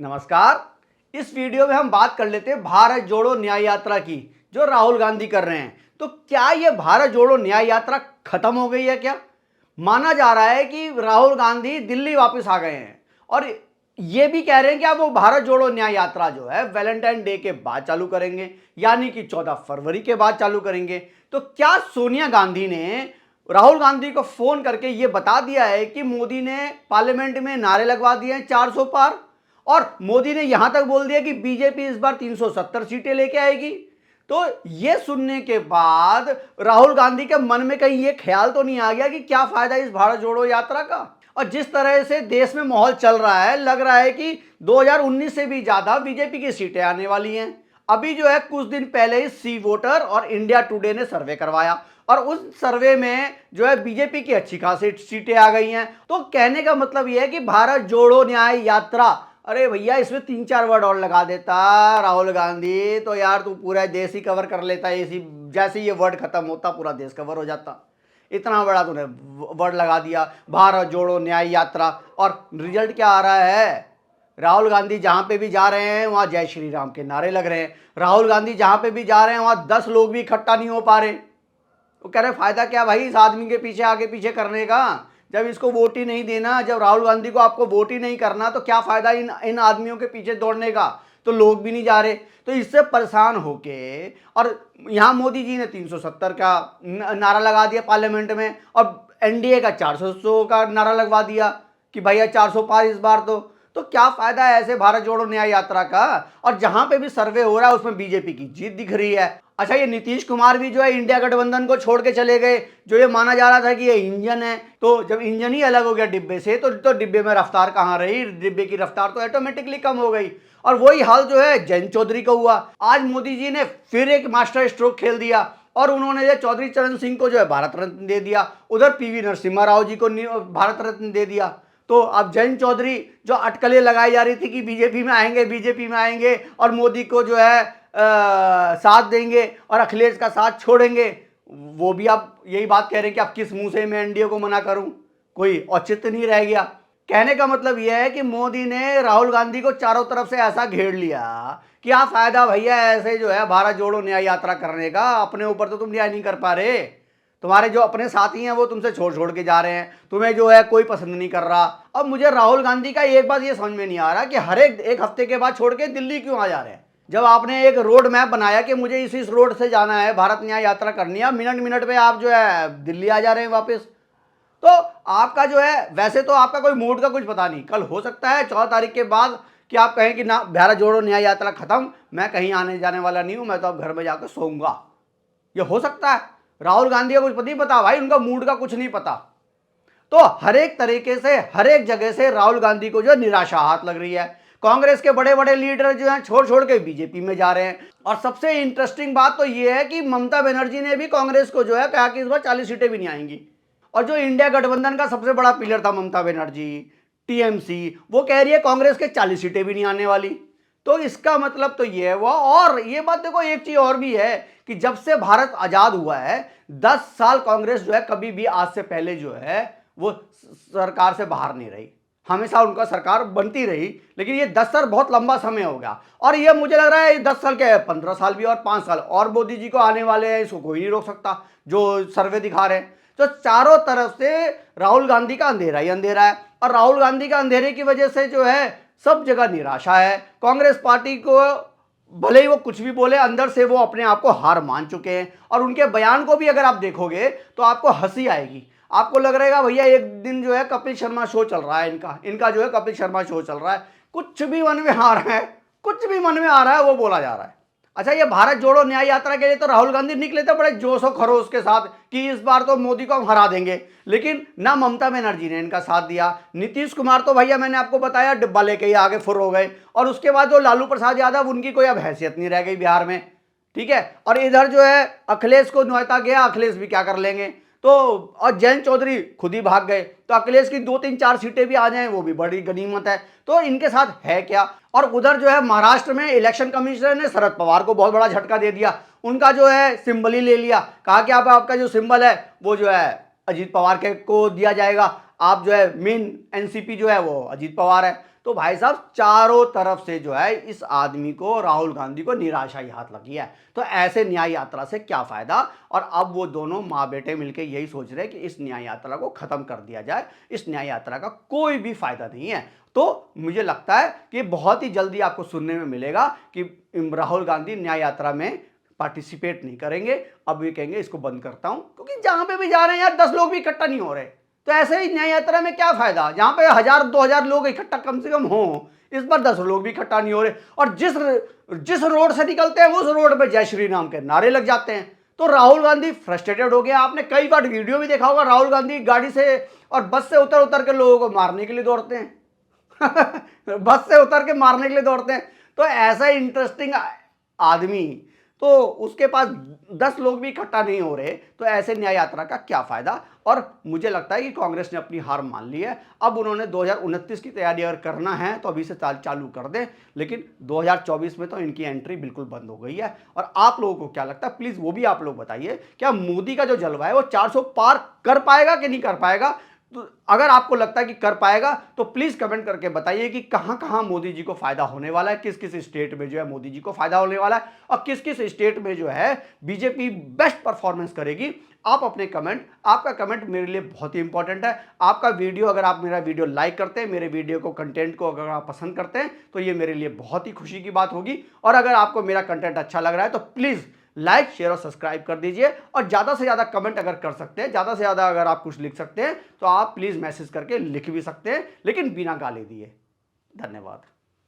नमस्कार। इस वीडियो में हम बात कर लेते हैं भारत जोड़ो न्याय यात्रा की, जो राहुल गांधी कर रहे हैं। तो क्या ये भारत जोड़ो न्याय यात्रा खत्म हो गई है क्या? माना जा रहा है कि राहुल गांधी दिल्ली वापस आ गए हैं और ये भी कह रहे हैं कि अब वो भारत जोड़ो न्याय यात्रा जो है वैलेंटाइन डे के बाद चालू करेंगे, यानी कि 14 फरवरी के बाद चालू करेंगे। तो क्या सोनिया गांधी ने राहुल गांधी को फोन करके ये बता दिया है कि मोदी ने पार्लियामेंट में नारे लगवा दिए हैं 400 पार, और मोदी ने यहां तक बोल दिया कि बीजेपी इस बार 370 सीटें लेके आएगी? तो यह सुनने के बाद राहुल गांधी के मन में कहीं यह ख्याल तो नहीं आ गया कि क्या फायदा इस भारत जोड़ो यात्रा का? और जिस तरह से देश में माहौल चल रहा है, लग रहा है कि 2019 से भी ज्यादा बीजेपी की सीटें आने वाली हैं। अभी जो है कुछ दिन पहले ही सी वोटर और इंडिया टुडे ने सर्वे करवाया और उस सर्वे में जो है बीजेपी की अच्छी खासी सीटें आ गई हैं। तो कहने का मतलब यह है कि भारत जोड़ो न्याय यात्रा, अरे भैया इसमें 3-4 वर्ड और लगा देता राहुल गांधी तो यार तू पूरा देश ही कवर कर लेता। इसी जैसे ये वर्ड खत्म होता पूरा देश कवर हो जाता। इतना बड़ा तूने वर्ड लगा दिया, भारत जोड़ो न्याय यात्रा, और रिजल्ट क्या आ रहा है? राहुल गांधी जहां पे भी जा रहे हैं वहां जय श्री राम के नारे लग रहे हैं। राहुल गांधी जहां पे भी जा रहे हैं वहां 10 लोग भी इकट्ठा नहीं हो पा रहे। तो कह रहे फायदा क्या भाई इस आदमी के पीछे आगे पीछे करने का? जब इसको वोट ही नहीं देना, जब राहुल गांधी को आपको वोट ही नहीं करना, तो क्या फायदा इन आदमियों के पीछे दौड़ने का? तो लोग भी नहीं जा रहे। तो इससे परेशान होके और यहां मोदी जी ने 370 का नारा लगा दिया पार्लियामेंट में, और एनडीए का 400 का नारा लगवा दिया कि भैया 400 पार इस बार। तो क्या फायदा है ऐसे भारत जोड़ो न्याय यात्रा का? और जहां पे भी सर्वे हो रहा है उसमें बीजेपी की जीत दिख रही है। अच्छा, ये नीतीश कुमार भी जो है इंडिया गठबंधन को छोड़ के चले गए, जो ये माना जा रहा था कि ये इंजन है। तो जब इंजन ही अलग हो गया डिब्बे से, तो डिब्बे में रफ्तार कहाँ रही? डिब्बे की रफ्तार तो ऑटोमेटिकली कम हो गई। और वही हाल जो है जयंत चौधरी का हुआ। आज मोदी जी ने फिर एक मास्टर स्ट्रोक खेल दिया और उन्होंने जो चौधरी चरण सिंह को जो है भारत रत्न दे दिया, उधर पीवी नरसिम्हा राव जी को भारत रत्न दे दिया। तो अब जयंत चौधरी जो अटकलें लगाई जा रही थी कि बीजेपी में आएंगे, बीजेपी में आएंगे और मोदी को जो है साथ देंगे और अखिलेश का साथ छोड़ेंगे, वो भी आप यही बात कह रहे हैं कि आप किस मुंह से मैं एनडीए को मना करूं? कोई औचित्य नहीं रह गया। कहने का मतलब यह है कि मोदी ने राहुल गांधी को चारों तरफ से ऐसा घेर लिया कि आप फायदा भैया ऐसे जो है भारत जोड़ो न्याय यात्रा करने का? अपने ऊपर तो तुम न्याय नहीं कर पा रहे, तुम्हारे जो अपने साथी हैं वो तुमसे छोड़ छोड़ के जा रहे हैं, तुम्हें जो है कोई पसंद नहीं कर रहा। अब मुझे राहुल गांधी का एक बात ये समझ में नहीं आ रहा कि हर एक हफ्ते के बाद छोड़ के दिल्ली क्यों आ जा रहे हैं? जब आपने एक रोड मैप बनाया कि मुझे इस रोड से जाना है, भारत न्याय यात्रा करनी है, मिनट मिनट पे आप जो है दिल्ली आ जा रहे हैं वापस। तो आपका जो है, वैसे तो आपका कोई मूड का कुछ पता नहीं। कल हो सकता है 14 तारीख के बाद कि आप कहें कि ना भारत जोड़ो न्याय यात्रा खत्म, मैं कहीं आने जाने वाला नहीं हूं, मैं तो अब घर में जाकर सोऊंगा। ये हो सकता है। राहुल गांधी का कुछ नहीं पता भाई, उनका मूड का कुछ नहीं पता। तो हर एक तरीके से हर एक जगह से राहुल गांधी को जो निराशा हाथ लग रही है। कांग्रेस के बड़े बड़े लीडर जो हैं छोड़ छोड़ के बीजेपी में जा रहे हैं। और सबसे इंटरेस्टिंग बात तो यह है कि ममता बनर्जी ने भी कांग्रेस को जो है कहा कि इस बार 40 सीटें भी नहीं आएंगी। और जो इंडिया गठबंधन का सबसे बड़ा पिलर था ममता बनर्जी, टीएमसी, वो कह रही है कांग्रेस के 40 सीटें भी नहीं आने वाली। तो इसका मतलब तो ये हुआ। और ये बात देखो, एक चीज और भी है कि जब से भारत आजाद हुआ है 10 साल कांग्रेस जो है कभी भी आज से पहले जो है वो सरकार से बाहर नहीं रही, हमेशा उनका सरकार बनती रही। लेकिन ये 10 साल बहुत लंबा समय हो गया, और ये मुझे लग रहा है 10 साल के 15 साल भी और 5 साल और मोदी जी को आने वाले हैं, इसको कोई नहीं रोक सकता जो सर्वे दिखा रहे हैं। तो चारों तरफ से राहुल गांधी का अंधेरा ही अंधेरा है, और राहुल गांधी का अंधेरे की वजह से जो है सब जगह निराशा है। कांग्रेस पार्टी को भले ही वो कुछ भी बोले, अंदर से वो अपने आप को हार मान चुके हैं। और उनके बयान को भी अगर आप देखोगे तो आपको हंसी आएगी। आपको लग रहेगा भैया एक दिन जो है कपिल शर्मा शो चल रहा है, इनका जो है कपिल शर्मा शो चल रहा है, कुछ भी मन में आ रहा है, कुछ भी मन में आ रहा है वो बोला जा रहा है। अच्छा, ये भारत जोड़ो न्याय यात्रा के लिए तो राहुल गांधी निकले थे बड़े जोश और खरोश के साथ कि इस बार तो मोदी को हम हरा देंगे, लेकिन ना ममता बनर्जी ने इनका साथ दिया। नीतीश कुमार तो भैया मैंने आपको बताया डिब्बा लेके ही आगे फुर हो गए, और उसके बाद जो लालू प्रसाद यादव, उनकी कोई अब हैसियत नहीं रह गई बिहार में। ठीक है, और इधर जो है अखिलेश को न्योता गया, अखिलेश भी क्या कर लेंगे। तो और जयंत चौधरी खुद ही भाग गए, तो अखिलेश की 2-3-4 सीटें भी आ जाएं वो भी बड़ी गनीमत है। तो इनके साथ है क्या। और उधर जो है महाराष्ट्र में इलेक्शन कमिश्नर ने शरद पवार को बहुत बड़ा झटका दे दिया, उनका जो है सिंबल ही ले लिया, कहा कि आपका जो सिंबल है वो जो है अजीत पवार के को दिया जाएगा, आप जो है मेन एनसीपी जो है वो अजीत पवार है। तो भाई साहब चारों तरफ से जो है इस आदमी को, राहुल गांधी को, निराशा ही हाथ लगी है। तो ऐसे न्याय यात्रा से क्या फायदा। और अब वो दोनों माँ बेटे मिलकर यही सोच रहे हैं कि इस न्याय यात्रा को खत्म कर दिया जाए। इस न्याय यात्रा का कोई भी फायदा नहीं है। तो मुझे लगता है कि बहुत ही जल्दी आपको सुनने में मिलेगा कि राहुल गांधी न्याय यात्रा में पार्टिसिपेट नहीं करेंगे। अब ये कहेंगे इसको बंद करता हूं, क्योंकि जहां पे भी जा रहे हैं यार 10 लोग भी इकट्ठा नहीं हो रहे। तो ऐसे ही न्याय यात्रा में क्या फायदा, जहां पे 1000-2000 लोग इकट्ठा कम से कम हो, इस बार 10 लोग भी इकट्ठा नहीं हो रहे। और जिस रोड से निकलते हैं उस रोड पे जय श्री राम के नारे लग जाते हैं। तो राहुल गांधी फ्रस्ट्रेटेड हो गया। आपने कई बार वीडियो भी देखा होगा, राहुल गांधी गाड़ी से और बस से उतर उतर के लोगों को मारने के लिए दौड़ते हैं। बस से उतर के मारने के लिए दौड़ते हैं। तो ऐसा इंटरेस्टिंग आदमी, तो उसके पास 10 लोग भी इकट्ठा नहीं हो रहे, तो ऐसे न्याय यात्रा का क्या फायदा। और मुझे लगता है कि कांग्रेस ने अपनी हार मान ली है। अब उन्होंने 2029 की तैयारी अगर करना है तो अभी से चालू कर दें, लेकिन 2024 में तो इनकी एंट्री बिल्कुल बंद हो गई है। और आप लोगों को क्या लगता है, प्लीज वो भी आप लोग बताइए। क्या मोदी का जो जलवा है वो 400 पार कर पाएगा कि नहीं कर पाएगा। तो अगर आपको लगता है कि कर पाएगा तो प्लीज कमेंट करके बताइए कि कहां कहां मोदी जी को फायदा होने वाला है, किस किस स्टेट में जो है मोदी जी को फायदा होने वाला है, और किस किस स्टेट में जो है बीजेपी बेस्ट परफॉर्मेंस करेगी। आप अपने कमेंट, आपका कमेंट मेरे लिए बहुत ही इंपॉर्टेंट है। आपका वीडियो, अगर आप मेरा वीडियो लाइक करते हैं, मेरे वीडियो को, कंटेंट को अगर आप पसंद करते हैं, तो ये मेरे लिए बहुत ही खुशी की बात होगी। और अगर आपको मेरा कंटेंट अच्छा लग रहा है तो प्लीज लाइक, शेयर और सब्सक्राइब कर दीजिए। और ज्यादा से ज्यादा कमेंट अगर कर सकते हैं, ज्यादा से ज्यादा अगर आप कुछ लिख सकते हैं तो आप प्लीज मैसेज करके लिख भी सकते हैं, लेकिन बिना गाली दिए। धन्यवाद।